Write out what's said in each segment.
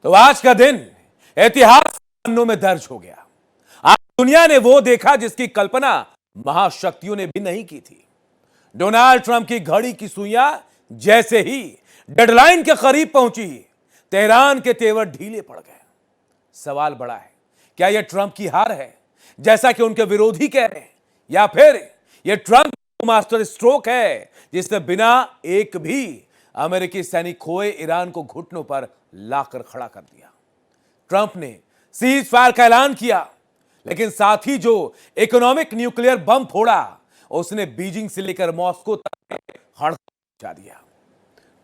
तो आज का दिन इतिहास पन्नों में दर्ज हो गया। आज दुनिया ने वो देखा जिसकी कल्पना महाशक्तियों ने भी नहीं की थी। डोनाल्ड ट्रंप की घड़ी की सुइयां जैसे ही डेडलाइन के करीब पहुंची, तेहरान के तेवर ढीले पड़ गए। सवाल बड़ा है, क्या यह ट्रंप की हार है जैसा कि उनके विरोधी कह रहे हैं, या फिर यह ट्रंप मास्टर स्ट्रोक है जिसने बिना एक भी अमेरिकी सैनिक खोए ईरान को घुटनों पर लाकर खड़ा कर दिया। ट्रंप ने सीज फायर का ऐलान किया, लेकिन साथ ही जो इकोनॉमिक न्यूक्लियर बम फोड़ा, उसने बीजिंग से लेकर मॉस्को तक हड़कंप मचा दिया।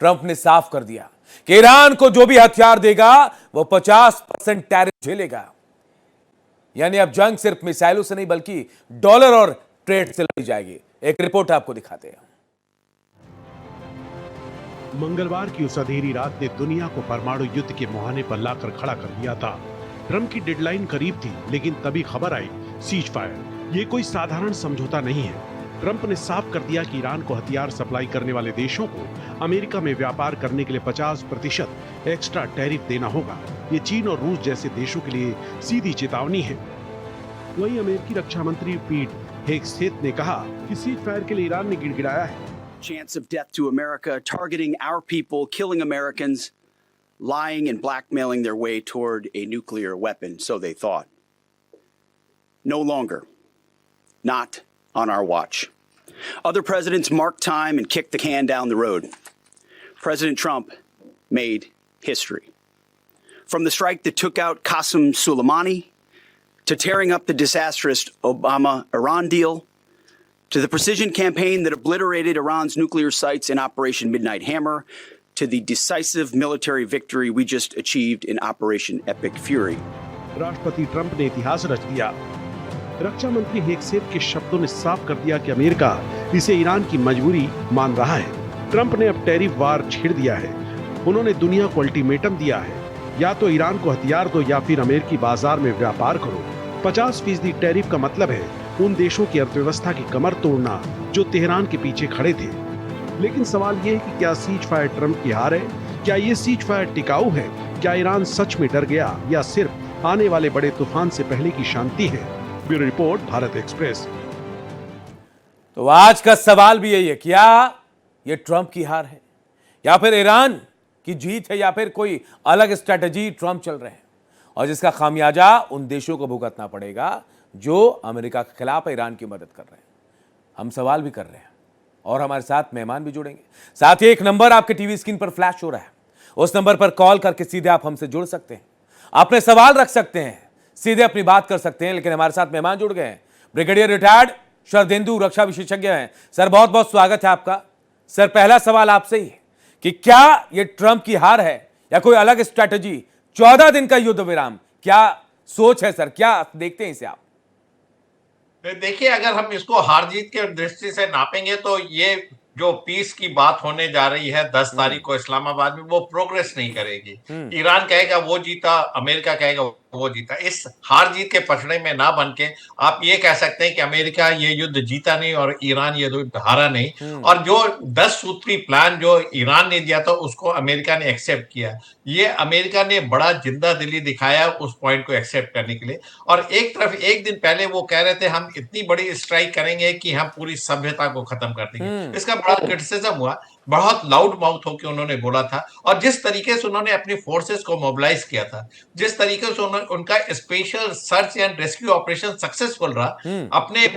ट्रंप ने साफ कर दिया कि ईरान को जो भी हथियार देगा वो 50% टैरिफ झेलेगा। यानी अब जंग सिर्फ मिसाइलों से नहीं बल्कि डॉलर और ट्रेड से लड़ी जाएगी। एक रिपोर्ट आपको दिखाते हैं। मंगलवार की उस अंधेरी रात ने दुनिया को परमाणु युद्ध के मुहाने पर लाकर खड़ा कर दिया था। ट्रंप की डेडलाइन करीब थी, लेकिन तभी खबर आई सीज फायर। ये कोई साधारण समझौता नहीं है। ट्रंप ने साफ कर दिया कि ईरान को हथियार सप्लाई करने वाले देशों को अमेरिका में व्यापार करने के लिए 50% एक्स्ट्रा टैरिफ देना होगा। ये चीन और रूस जैसे देशों के लिए सीधी चेतावनी है। वहीं अमेरिकी रक्षा मंत्री पीट हेगसेथ ने कहा कि सीज फायर के लिए ईरान ने गिड़गिड़ाया है। Chance of death to America, targeting our people, killing Americans, lying and blackmailing their way toward a nuclear weapon, so they thought. No longer. Not on our watch. Other presidents marked time and kicked the can down the road. President Trump made history. From the strike that took out Qasem Soleimani, to tearing up the disastrous Obama-Iran deal, to the precision campaign that obliterated Iran's nuclear sites in Operation Midnight Hammer, to the decisive military victory we just achieved in Operation Epic Fury. राष्ट्रपति Trump ने इतिहास रच दिया। रक्षा मंत्री Hegseth के शब्दों ने साफ कर दिया कि अमेरिका इसे ईरान की मजबूरी मान रहा है। ट्रंप ने अब टैरिफ वार छेड़ दिया है। उन्होंने दुनिया को अल्टीमेटम दिया है, या तो ईरान को हथियार दो या फिर अमेरिकी बाजार में व्यापार करो। 50% टैरिफ का मतलब है उन देशों की अर्थव्यवस्था की कमर तोड़ना जो तेहरान के पीछे खड़े थे। लेकिन सवाल ये है कि क्या सीज फायर ट्रंप की हार है? क्या ये सीज फायर टिकाऊ है? क्या ईरान सच में डर गया या सिर्फ आने वाले बड़े तूफान से पहले की शांति है? Bureau report, Bharat express. तो आज का सवाल भी यही है, क्या ये ट्रंप की हार है या फिर ईरान की जीत है, या फिर कोई अलग स्ट्रेटजी ट्रंप चल रहे हैं और जिसका खामियाजा उन देशों को भुगतना पड़ेगा जो अमेरिका के खिलाफ ईरान की मदद कर रहे हैं। हम सवाल भी कर रहे हैं और हमारे साथ मेहमान भी जुड़ेंगे। साथ ही एक नंबर आपके टीवी स्क्रीन पर फ्लैश हो रहा है, उस नंबर पर कॉल करके सीधे आप हमसे जुड़ सकते हैं, अपने सवाल रख सकते हैं, सीधे अपनी बात कर सकते हैं। लेकिन हमारे साथ मेहमान जुड़ गए हैं, ब्रिगेडियर रिटायर्ड शरदेंदु रक्षा विशेषज्ञ हैं। सर, बहुत बहुत स्वागत है आपका। सर, पहला सवाल आपसे ही कि क्या यह ट्रंप की हार है या कोई अलग स्ट्रैटेजी? 14 दिन का युद्ध विराम, क्या सोच है सर, क्या देखते हैं इसे आप? देखिए, अगर हम इसको हार जीत के दृष्टि से नापेंगे तो ये जो पीस की बात होने जा रही है 10 तारीख को इस्लामाबाद में, वो प्रोग्रेस नहीं करेगी। ईरान कहेगा वो जीता, अमेरिका कहेगा वो जीता। इस हार जीत के पछड़े में ना बन के आप ये कह सकते हैं कि अमेरिका ये युद्ध जीता नहीं और ईरान ये युद्ध हारा नहीं। और जो 10 सूत्री प्लान जो ईरान ने दिया था उसको अमेरिका ने एक्सेप्ट किया। ये अमेरिका ने बड़ा जिंदा दिली दिखाया उस पॉइंट को एक्सेप्ट करने के लिए। और एक तरफ एक दिन पहले वो कह रहे थे हम इतनी बड़ी स्ट्राइक करेंगे कि हम पूरी सभ्यता को खत्म कर देंगे। इसका बड़ा क्रिटिसिज्म हुआ, बहुत लाउड माउथ होकर उन्होंने बोला था। और जिस तरीके से उन्होंने अपनी फोर्सेस को मोबिलाइज किया था, जिस तरीके से उनका special search and rescue operation successful रहा, अपने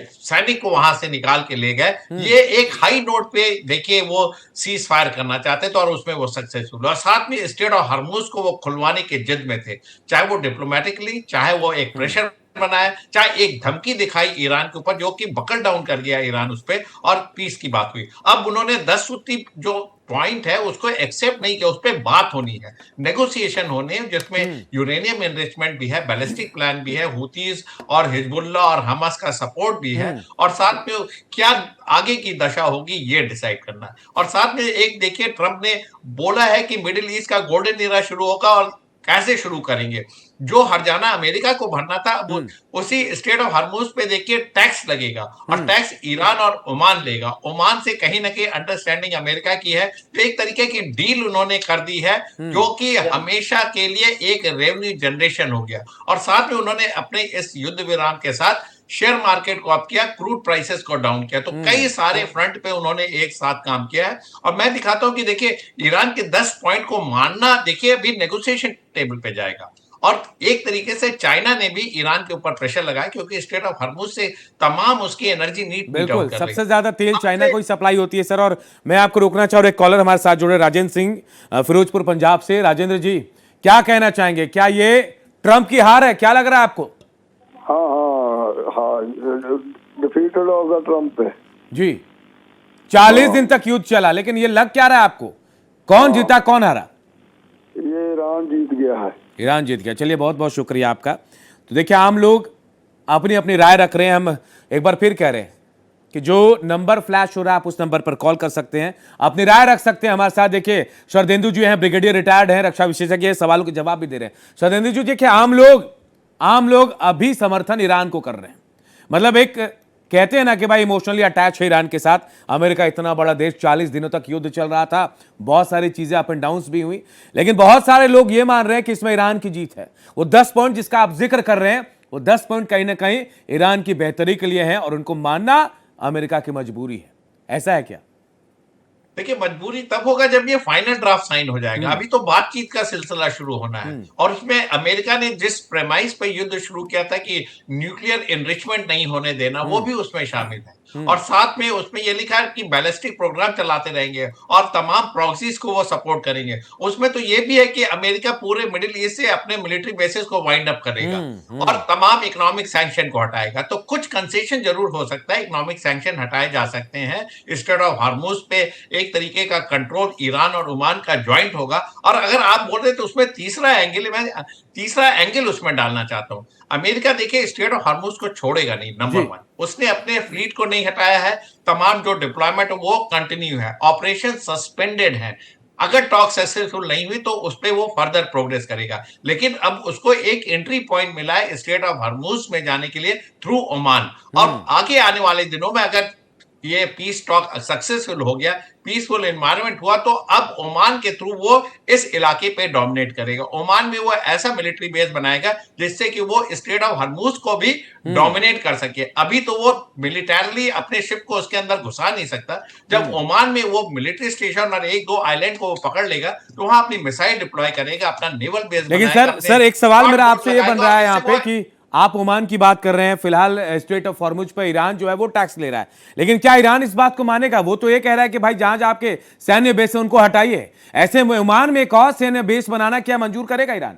सैनिक को वहां से निकाल के ले गए। ये एक हाई नोट पे देखिए वो सीज फायर करना चाहते थे और उसमें वो सक्सेसफुल। और साथ में स्ट्रेट ऑफ हॉर्मुज को वो खुलवाने के जिद में थे, चाहे वो डिप्लोमेटिकली, चाहे वो एक प्रेशर बनाया, चाहे एक धमकी दिखाई ईरान के ऊपर, जो कि बकल डाउन कर गया ईरान उस पे और पीस की बात हुई। अब उन्होंने 10 सूत्री जो पॉइंट है उसको एक्सेप्ट नहीं किया, उस पर बात होनी है, नेगोशिएशन होने, जिसमें यूरेनियम एनरिचमेंट भी है, बैलिस्टिक प्लान भी है, हुतीज और हिजबुल्लाह और हमास का सपोर्ट भी है, और साथ में क्या आगे की दशा होगी ये डिसाइड करना। और साथ में एक देखिए, ट्रंप ने बोला है कि मिडिल ईस्ट का गोल्डन एरा शुरू होगा और कैसे शुरू करेंगे? जो हर्जाना अमेरिका को भरना था, अब उसी स्टेट ऑफ हॉर्मुज पे देखिए टैक्स लगेगा, और टैक्स ईरान और ओमान लेगा। ओमान से कहीं ना कहीं अंडरस्टैंडिंग अमेरिका की है, तो एक तरीके की डील उन्होंने कर दी है, जो कि हमेशा के लिए एक रेवेन्यू जनरेशन हो गया। और साथ में उन्होंने अपने इस युद्ध विराम के साथ शेयर मार्केट को अप किया, क्रूड प्राइसेस को डाउन किया। तो कई सारे फ्रंट पे उन्होंने एक साथ काम किया है। और मैं दिखाता हूं कि देखिए ईरान के 10 पॉइंट को मानना, देखिए अभी नेगोशिएशन टेबल पे जाएगा। और एक तरीके से चाइना ने भी ईरान के ऊपर प्रेशर लगाया, क्योंकि स्टेट ऑफ हॉर्मुज से तमाम उसकी एनर्जी नीड मीट बिल्कुल, आउट कर रही सबसे है। ज्यादा तेल चाइना को ही सप्लाई होती है सर। और मैं आपको रोकना चाह रहा हूं, एक कॉलर हमारे साथ जुड़े, राजेंद्र सिंह फिरोजपुर पंजाब से। राजेंद्र जी, क्या कहना चाहेंगे? क्या ये ट्रंप की हार है? क्या लग रहा है आपको? हाँ हाँ हाँ, डिफीटेड होगा ट्रम्प पे। जी, 40 दिन तक युद्ध चला, लेकिन ये लग क्या रहा है आपको? कौन जीता, कौन हारा? ये ईरान जीत गया है। ईरान जीत गया। चलिए, बहुत बहुत शुक्रिया आपका। तो देखिए, आम लोग अपनी अपनी राय रख रहे हैं। हम एक बार फिर कह रहे हैं कि जो नंबर फ्लैश हो रहा है, आप उस नंबर पर कॉल कर सकते हैं, अपनी राय रख सकते हैं हमारे साथ। देखिए, शरदेंदु जी हैं, ब्रिगेडियर रिटायर्ड हैं, रक्षा विशेषज्ञ हैं, सवालों के जवाब भी दे रहे हैं। शरदेंदु जी, देखिए, आम लोग अभी समर्थन ईरान को कर रहे हैं। मतलब एक कहते हैं ना कि भाई इमोशनली अटैच है ईरान के साथ। अमेरिका इतना बड़ा देश, 40 दिनों तक युद्ध चल रहा था, बहुत सारी चीजें अप एंड डाउन्स भी हुई, लेकिन बहुत सारे लोग ये मान रहे हैं कि इसमें ईरान की जीत है। वो 10 पॉइंट जिसका आप जिक्र कर रहे हैं, वो 10 पॉइंट कहीं ना कहीं ईरान की बेहतरी के लिए हैं, और उनको मानना अमेरिका की मजबूरी है। ऐसा है क्या? देखिए, मजबूरी तब होगा जब ये फाइनल ड्राफ्ट साइन हो जाएगा। अभी तो बातचीत का सिलसिला शुरू होना है, और उसमें अमेरिका ने जिस प्रेमाइस पे युद्ध शुरू किया था कि न्यूक्लियर एनरिचमेंट नहीं होने देना, वो भी उसमें शामिल है। और साथ में उसमें ये लिखा है कि बैलिस्टिक प्रोग्राम चलाते रहेंगे और तमाम प्रॉक्सीज को वो सपोर्ट करेंगे। उसमें तो ये भी है कि अमेरिका पूरे मिडिल ईस्ट से अपने मिलिट्री बेसिस को वाइंड अप करेगा और तमाम इकोनॉमिक सैंक्शन को हटाएगा। तो कुछ कंसेशन जरूर हो सकता है, इकोनॉमिक सैंक्शन हटाए जा सकते हैं। स्ट्रेट ऑफ हॉर्मुज पे एक तरीके का कंट्रोल ईरान और ओमान का ज्वाइंट होगा। और अगर आप बोल रहे तो उसमें तीसरा एंगल उसमें डालना चाहता हूं। अमेरिका देखिए स्ट्रेट ऑफ हॉर्मुज को छोड़ेगा नहीं, नंबर 1। उसने अपने फ्लीट को नहीं हटाया है, तमाम जो डिप्लॉयमेंट वो कंटिन्यू है, ऑपरेशन सस्पेंडेड है। अगर टॉक सक्सेसफुल नहीं हुई तो उस पर वो फर्दर प्रोग्रेस करेगा। लेकिन अब उसको एक एंट्री पॉइंट मिला है स्ट्रेट ऑफ हॉर्मुज में जाने के लिए थ्रू ओमान। और आगे आने वाले दिनों में अगर ये पीस टॉक सक्सेसफुल हो गया, पीसफुल एनवायरनमेंट हुआ, तो अब ओमान के थ्रू वो इस इलाके पे डोमिनेट करेगा। ओमान में वो ऐसा मिलिट्री बेस बनाएगा जिससे कि वो स्ट्रेट ऑफ हॉर्मुज को भी डोमिनेट कर सके। अभी तो वो मिलिटरली अपने शिप को उसके अंदर घुसा नहीं सकता। जब ओमान में वो मिलिट्री स्टेशन और 1-2 आइलैंड को वो पकड़ लेगा, तो वहां अपनी मिसाइल डिप्लॉय करेगा, अपना नेवल बेस लेकिन बनाएगा। सर एक सवाल मेरा आपसे ये बन रहा है यहाँ पे लगाएगा। कि आप ओमान की बात कर रहे हैं, फिलहाल स्ट्रेट ऑफ हॉर्मुज पर ईरान जो है वो टैक्स ले रहा है, लेकिन क्या ईरान इस बात को मानेगा? वो तो ये कह रहा है कि भाई जहां जहां आपके सैन्य बेस है उनको हटाइए। ऐसे में ओमान में एक और सैन्य बेस बनाना क्या मंजूर करेगा ईरान?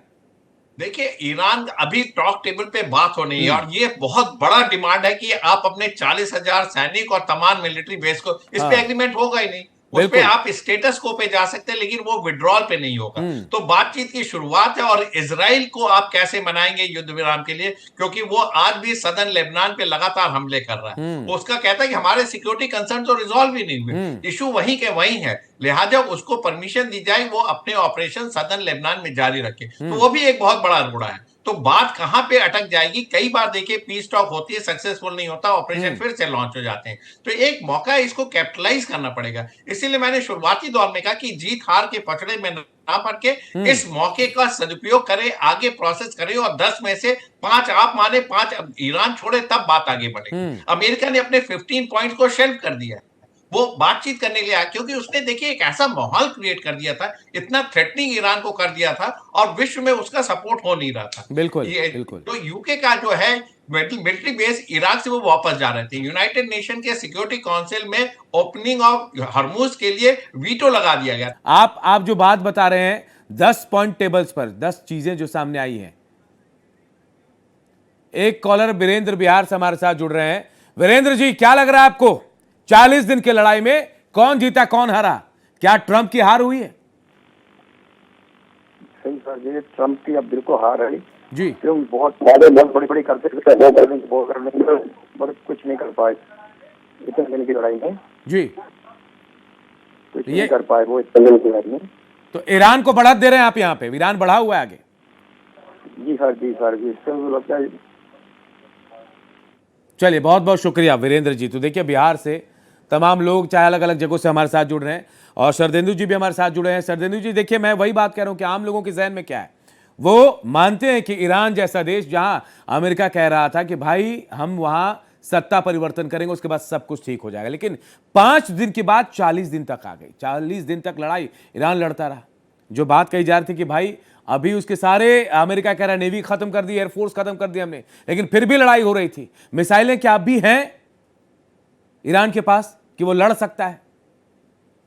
देखिए, ईरान अभी टॉक टेबल पे बात हो रही है, और ये बहुत बड़ा डिमांड है कि आप अपने 40,000 सैनिक और तमाम मिलिट्री बेस को, इस पे एग्रीमेंट होगा ही नहीं। उस पे आप स्टेटस को पे जा सकते हैं, लेकिन वो विड्रॉल पे नहीं होगा। तो बातचीत की शुरुआत है। और इजराइल को आप कैसे मनाएंगे युद्ध विराम के लिए, क्योंकि वो आज भी सदर्न लेबनान पे लगातार हमले कर रहा है। उसका कहता है कि हमारे सिक्योरिटी कंसर्न तो रिजॉल्व ही नहीं हुए, इशू वहीं के वहीं है, लिहाजा उसको परमिशन दी जाए वो अपने ऑपरेशन सदर्न लेबनान में जारी रखे। तो वो भी एक बहुत बड़ा रोड़ा है। तो बात कहां पे अटक जाएगी? कई बार देखिए पीस टॉक होती है, सक्सेसफुल नहीं होता, ऑपरेशन फिर से लॉन्च हो जाते हैं। तो एक मौका है, इसको कैपिटलाइज करना पड़ेगा। इसीलिए मैंने शुरुआती दौर में कहा कि जीत हार के पचड़े में ना पड़ के इस मौके का सदुपयोग करें, आगे प्रोसेस करें, और 10 में से 5 आप माने, 5 ईरान छोड़े, तब बात आगे बढ़े। अमेरिका ने अपने 15 पॉइंट को शेल्फ कर दिया है, वो बातचीत करने के लिए आया, क्योंकि उसने देखिए एक ऐसा माहौल क्रिएट कर दिया था, इतना थ्रेटनिंग ईरान को कर दिया था, और विश्व में उसका सपोर्ट हो नहीं रहा था। बिल्कुल। तो यूके का जो है मिलिट्री बेस इराक से वो वापस जा रहे थे। यूनाइटेड नेशन के सिक्योरिटी काउंसिल में ओपनिंग ऑफ हॉर्मुज के लिए वीटो लगा दिया गया। आप जो बात बता रहे हैं 10 पॉइंट टेबल्स पर, 10 चीजें जो सामने आई हैं। एक कॉलर वीरेंद्र बिहार से हमारे साथ जुड़ रहे हैं। वीरेंद्र जी, क्या लग रहा है आपको? 40 दिन की लड़ाई में कौन जीता, कौन हारा? क्या ट्रंप की हार हुई है? सही सर जी, ट्रम्प की अब बिल्कुल हार है जी। क्यों बहुत बड़ी करते कुछ नहीं कर पाए इतने दिन की लड़ाई में जी। कुछ नहीं कर पाए वो इतने दिन की लड़ाई में। तो ईरान को बढ़त दे रहे हैं आप यहाँ पे? ईरान बढ़ा हुआ है आगे? जी सर, जी सर, जी इससे मुझे लगता है। चलिए, बहुत बहुत शुक्रिया वीरेंद्र जी। तो देखिए, बिहार से तमाम लोग चाहे अलग अलग जगहों से हमारे साथ जुड़ रहे हैं, और शरदेंदु जी भी हमारे साथ जुड़े हैं। शरदेंदु जी, देखिए, मैं वही बात कह रहा हूं कि आम लोगों के जहन में क्या है, वो मानते हैं कि ईरान जैसा देश, जहां अमेरिका कह रहा था कि भाई हम वहां सत्ता परिवर्तन करेंगे, उसके बाद सब कुछ ठीक हो जाएगा, लेकिन 5 दिन के बाद 40 दिन तक आ गई। 40 दिन तक लड़ाई ईरान लड़ता रहा। जो बात कही जा रही थी कि भाई अभी उसके सारे, अमेरिका कह रहा है नेवी खत्म कर दी, एयरफोर्स खत्म कर दी हमने, लेकिन फिर भी लड़ाई हो रही थी। मिसाइलें क्या अब भी हैं ईरान के पास कि वो लड़ सकता है?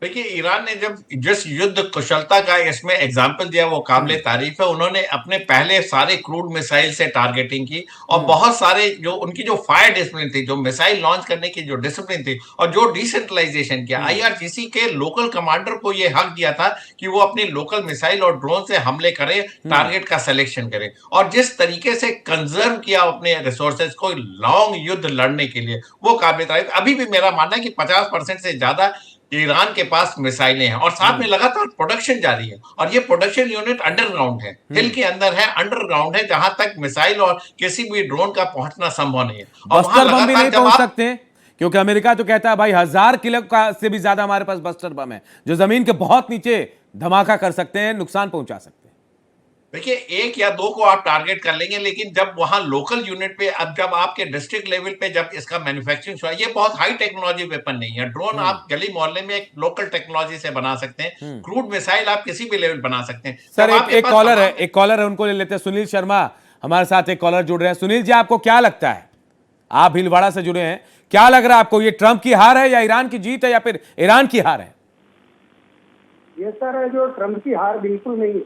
देखिए, ईरान ने जब जिस युद्ध कुशलता का इसमें एग्जाम्पल दिया वो काबिले तारीफ है। उन्होंने अपने पहले सारे क्रूड मिसाइल से टारगेटिंग की, और बहुत सारे जो उनकी जो फायर डिसिप्लिन थी, जो मिसाइल लॉन्च करने की जो डिसिप्लिन थी, और जो डिसेंट्रलाइजेशन किया, आईआरजीसी के लोकल कमांडर को ये हक दिया था कि वो अपनी लोकल मिसाइल और ड्रोन से हमले करें, टारगेट का सिलेक्शन करें, और जिस तरीके से कंजर्व किया अपने रिसोर्सेज को लॉन्ग युद्ध लड़ने के लिए, वो काबिले तारीफ। अभी भी मेरा मानना है कि 50% से ज्यादा ईरान के पास मिसाइलें हैं, और साथ में लगातार प्रोडक्शन जारी है, और ये प्रोडक्शन यूनिट अंडरग्राउंड है, हिल के अंदर है, अंडरग्राउंड है, जहां तक मिसाइल और किसी भी ड्रोन का पहुंचना संभव नहीं है। और वहां बस्टर बम भी लगातार नहीं जब पहुंच आप सकते हैं, क्योंकि अमेरिका तो कहता है भाई 1000 किलो का से भी ज्यादा हमारे पास बस्टर बम है, जो जमीन के बहुत नीचे धमाका कर सकते हैं, नुकसान पहुंचा सकते हैं। देखिए, एक या दो को आप टारगेट कर लेंगे, लेकिन जब वहां लोकल यूनिट पे, अब जब आपके डिस्ट्रिक्ट लेवल पे जब इसका मैन्युफैक्चरिंग हुआ, ये बहुत हाई टेक्नोलॉजी वेपन नहीं है। ड्रोन आप गली मोहल्ले में एक लोकल टेक्नोलॉजी से बना सकते हैं, क्रूड मिसाइल आप किसी भी लेवल बना सकते हैं। सर, जब आपके एक पास कॉलर है, तमाम- एक कॉलर है, उनको ले लेते हैं। सुनील शर्मा हमारे साथ एक कॉलर जुड़ रहे हैं। सुनील जी, आपको क्या लगता है, आप भीलवाड़ा से जुड़े हैं, क्या लग रहा है आपको, ये ट्रंप की हार है या ईरान की जीत है या फिर ईरान की हार है? ये सर जो ट्रंप की हार बिल्कुल नहीं है।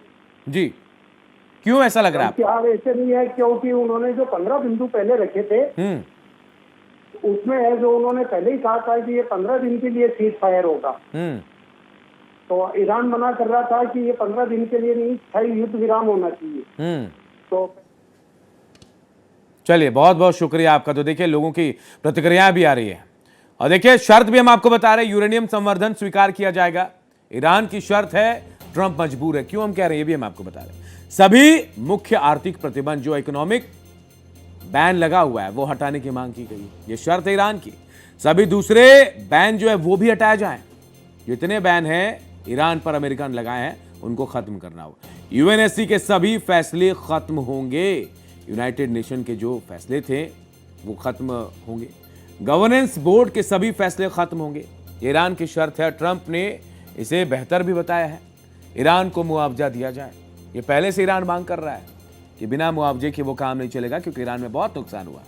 जी, क्यों ऐसा लग रहा है ट्रंप की हार ऐसे नहीं है, क्योंकि उन्होंने जो 15 बिंदु पहले रखे थे, उसमें है जो उन्होंने पहले ही कहा था कि ये 15 दिन के लिए सीज फायर होगा। तो ईरान मना कर रहा था कि ये 15 दिन के लिए नहीं, स्थायी युद्ध विराम होना चाहिए। तो चलिए, बहुत बहुत शुक्रिया आपका। तो देखिए, लोगों की प्रतिक्रियाएं भी आ रही है, और देखिए शर्त भी हम आपको बता रहे हैं, यूरेनियम संवर्धन स्वीकार किया जाएगा। ईरान की शर्त है, ट्रंप मजबूर है। क्यों हम कह रहे हैं, ये भी हम आपको बता रहे हैं। सभी मुख्य आर्थिक प्रतिबंध, जो इकोनॉमिक बैन लगा हुआ है, वो हटाने की मांग की गई है। ये शर्त है ईरान की। सभी दूसरे बैन जो है वो भी हटाए जाएं। जितने बैन हैं ईरान पर अमेरिका ने लगाए हैं, उनको खत्म करना होगा। यूएनएससी के सभी फैसले खत्म होंगे। यूनाइटेड नेशन के जो फैसले थे वो खत्म होंगे। गवर्नेंस बोर्ड के सभी फैसले खत्म होंगे। ईरान की शर्त है, ट्रंप ने इसे बेहतर भी बताया है, ईरान को मुआवजा दिया जाए। ये पहले से ईरान मांग कर रहा है कि बिना मुआवजे के वो काम नहीं चलेगा, क्योंकि ईरान में बहुत नुकसान हुआ।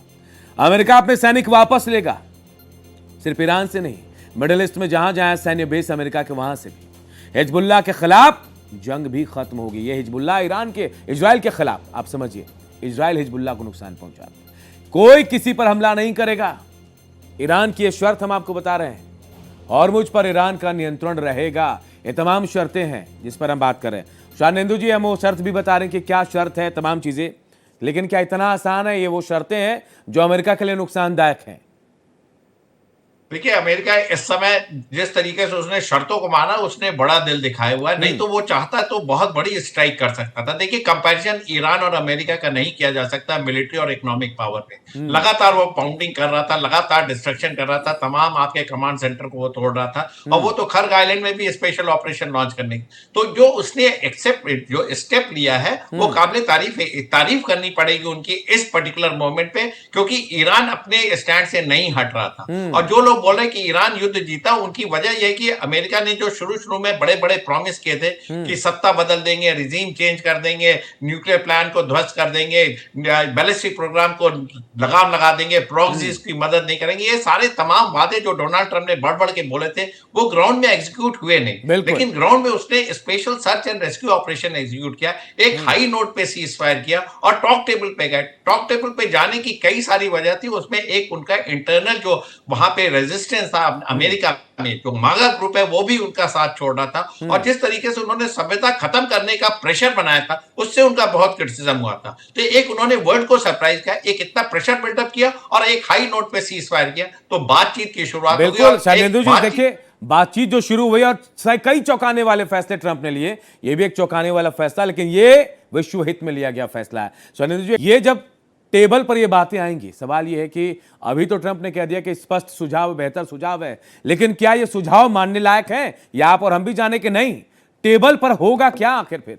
अमेरिका अपने सैनिक वापस लेगा, सिर्फ ईरान से नहीं, मिडिल ईस्ट में जहां जहां सैन्य बेस अमेरिका के, वहां से भी। हिजबुल्लाह के खिलाफ जंग भी खत्म होगी। ये हिजबुल्लाह ईरान के, इजराइल के खिलाफ, आप समझिए, इजराइल हिजबुल्लाह को नुकसान पहुंचा, कोई किसी पर हमला नहीं करेगा। ईरान की ये शर्त हम आपको बता रहे हैं, और मुझ पर ईरान का नियंत्रण रहेगा। ये तमाम शर्तें हैं जिस पर हम बात कर रहे हैं। शानेंदु जी, हम वो शर्त भी बता रहे हैं कि क्या शर्त है, तमाम चीजें, लेकिन क्या इतना आसान है? ये वो शर्तें हैं जो अमेरिका के लिए नुकसानदायक हैं। देखिए, अमेरिका इस समय जिस तरीके से उसने शर्तों को माना, उसने बड़ा दिल दिखाया हुआ है। नहीं तो वो चाहता तो बहुत बड़ी स्ट्राइक कर सकता था। देखिए, कंपैरिजन ईरान और अमेरिका का नहीं किया जा सकता मिलिट्री और इकोनॉमिक पावर पे। लगातार वो पाउंडिंग कर रहा था, लगातार डिस्ट्रक्शन कर रहा था, तमाम आपके कमांड सेंटर को वो तोड़ रहा था, और वो तो खर्ग आइलैंड में भी स्पेशल ऑपरेशन लॉन्च करने की। तो जो उसने जो स्टेप लिया है, वो काबिल तारीफ है, तारीफ करनी पड़ेगी उनकी इस पर्टिकुलर मोमेंट पे, क्योंकि ईरान अपने स्टैंड से नहीं हट रहा था। और जो लोग बोल रहे कि ईरान युद्ध जीता, उनकी वजह यह कि अमेरिका ने जो शुरू में बड़े बड़े प्रॉमिस किए थे कि सत्ता बदल देंगे, रिजीम चेंज कर देंगे, न्यूक्लियर प्लान को ध्वस्त कर देंगे, बैलिस्टिक प्रोग्राम को लगाम लगा देंगे, प्रॉक्सीज की मदद नहीं करेंगे, ये सारे तमाम वादे जो डोनाल्ड ट्रंप ने बढ़ के बोले थे, वो ग्राउंड में एग्जीक्यूट हुए नहीं। लेकिन ग्राउंड में उसने special search and rescue operation execute किया, एक हाई नोट पे सीज फायर किया, और टॉक टेबल पे गए। टॉक टेबल पे जाने की कई सारी वजह थी, उसमें एक उनका इंटरनल जो वहां पे रेजिस्टेंस था अमेरिका में, जो मागा ग्रुप है वो भी उनका साथ छोड़ रहा था, और जिस तरीके से उन्होंने सभ्यता खत्म करने का प्रेशर बनाया था, उससे उनका बहुत क्रिटिसिज्म हुआ था। तो एक उन्होंने वर्ल्ड को सरप्राइज किया, एक इतना प्रेशर बिल्डअप किया, और एक हाई नोट पे सीज फायर किया, तो बातचीत की शुरुआत हो गई। बिल्कुल शानेंदु जी, देखिए बातचीत जो शुरू हुई, और कई चौंकाने वाले फैसले ट्रंप ने लिए, ये भी एक चौंकाने वाला फैसला, लेकिन ये विश्व हित में लिया गया फैसला है। सुनील जी, ये जब टेबल पर ये बातें आएंगी, सवाल ये है कि अभी तो ट्रंप ने कह दिया कि स्पष्ट सुझाव बेहतर सुझाव है, लेकिन क्या ये सुझाव मानने लायक है, या आप और हम भी जाने कि नहीं, टेबल पर होगा क्या आखिर फिर?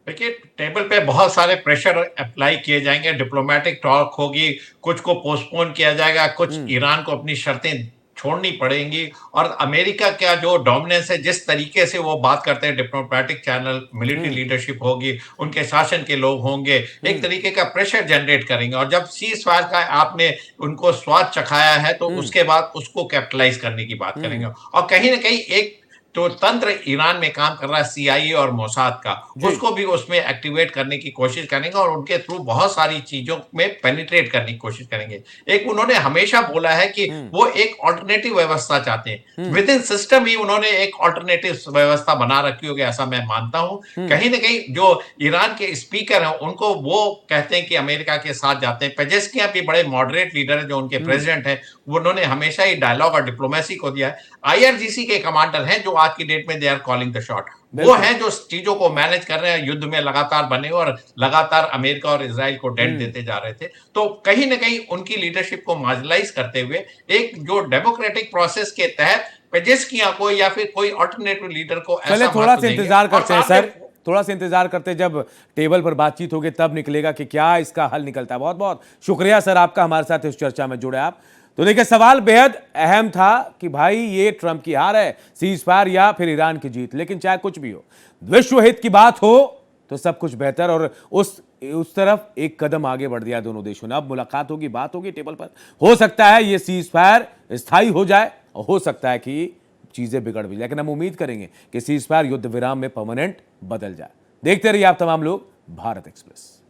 देखिए, टेबल पे बहुत सारे प्रेशर अप्लाई किए जाएंगे, डिप्लोमेटिक टॉक होगी, कुछ को पोस्टपोन किया जाएगा, कुछ ईरान को अपनी शर्तें छोड़नी पड़ेंगी, और अमेरिका का जो डोमिनेंस है, जिस तरीके से वो बात करते हैं, डिप्लोमेटिक चैनल, मिलिट्री लीडरशिप होगी, उनके शासन के लोग होंगे, एक तरीके का प्रेशर जनरेट करेंगे। और जब सीज फायर का आपने उनको स्वाद चखाया है, तो उसके बाद उसको कैपिटलाइज करने की बात करेंगे। और कहीं ना कहीं एक तो तंत्र ईरान में काम कर रहा है, सीआईए और मोसाद का, उसको भी उसमें एक्टिवेट करने की कोशिश करेंगे और उनके थ्रू बहुत सारी चीजों में पेनिट्रेट करने की कोशिश करेंगे। एक उन्होंने हमेशा बोला है कि वो एक ऑल्टरनेटिव व्यवस्था चाहते हैं, विद इन सिस्टम ही उन्होंने एक ऑल्टरनेटिव व्यवस्था बना रखी होगी, ऐसा मैं मानता हूं। कहीं ना कहीं जो ईरान के स्पीकर हैं, उनको वो कहते हैं कि अमेरिका के साथ जाते हैं। पेजेस्कियां भी बड़े मॉडरेट लीडर है, जो उनके प्रेसिडेंट हैं, उन्होंने हमेशा ही डायलॉग और डिप्लोमेसी को दिया है। आईआरजीसी के कमांडर हैं जो आज की डेट में they are calling the shot, वो हैं जो चीजों को मैनेज कर रहे हैं, युद्ध में लगातार बने और लगातार अमेरिका और इजराइल को डेंट देते जा रहे थे। तो कहीं ना कहीं उनकी लीडरशिप को मार्जिनलाइज करते हुए एक जो डेमोक्रेटिक प्रोसेस के तहत पेजेस्कियां को या फिर कोई अल्टरनेटिव लीडर को चले थोड़ा सा इंतजार करते हैं सर, थोड़ा सा इंतजार करते हैं, जब टेबल पर बातचीत होगी तब निकलेगा कि क्या इसका हल निकलता है। बहुत बहुत शुक्रिया सर आपका हमारे साथ इस चर्चा में जुड़े आप। तो देखिए, सवाल बेहद अहम था कि भाई ये ट्रंप की हार है, सीज फायर या फिर ईरान की जीत, लेकिन चाहे कुछ भी हो, विश्व हित की बात हो तो सब कुछ बेहतर, और उस तरफ एक कदम आगे बढ़ दिया दोनों देशों ने। अब मुलाकात होगी, बात होगी टेबल पर, हो सकता है ये सीज फायर स्थायी हो जाए और हो सकता है कि चीजें बिगड़ भी, लेकिन हम उम्मीद करेंगे कि सीज फायर युद्ध विराम में परमानेंट बदल जाए। देखते रहिए आप तमाम लोग भारत एक्सप्रेस।